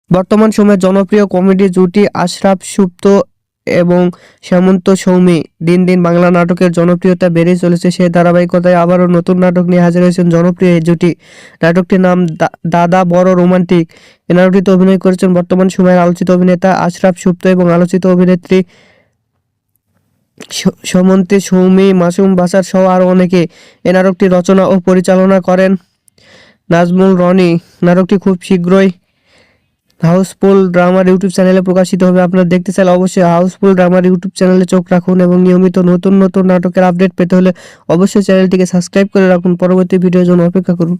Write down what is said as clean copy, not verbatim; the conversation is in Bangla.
বর্তমান সময়ে জনপ্রিয় কমেডি জুটি আশরাফ সুপ্ত এবং হেমন্ত সৌমি দিন দিন বাংলা নাটকের জনপ্রিয়তা বেড়েই চলেছে। সেই ধারাবাহিকতায় আবারও নতুন নাটক নিয়ে হাজির হয়েছেন জনপ্রিয় এই জুটি। নাটকটির নাম দাদা বড় রোমান্টিক। এই নাটকটিতে অভিনয় করেছেন বর্তমান সময়ের আলোচিত অভিনেতা আশরাফ সুপ্ত এবং আলোচিত অভিনেত্রী হেমন্ত সৌমি, মাসুম বাসার সহ আরও অনেকে। এই নাটকটি রচনা ও পরিচালনা করেন নাজমুল রনি। নাটকটি খুব শীঘ্রই হাউসফুল ড্রামার ইউটিউব চ্যানেলে প্রকাশিত হবে। আপনারা দেখতে চাইলে অবশ্যই হাউসফুল ড্রামার ইউটিউব চ্যানেলে চোখ রাখুন এবং নিয়মিত নতুন নতুন নাটকের আপডেট পেতে হলে অবশ্যই চ্যানেলটিকে সাবস্ক্রাইব করে রাখুন। পরবর্তী ভিডিওর জন্য অপেক্ষা করুন।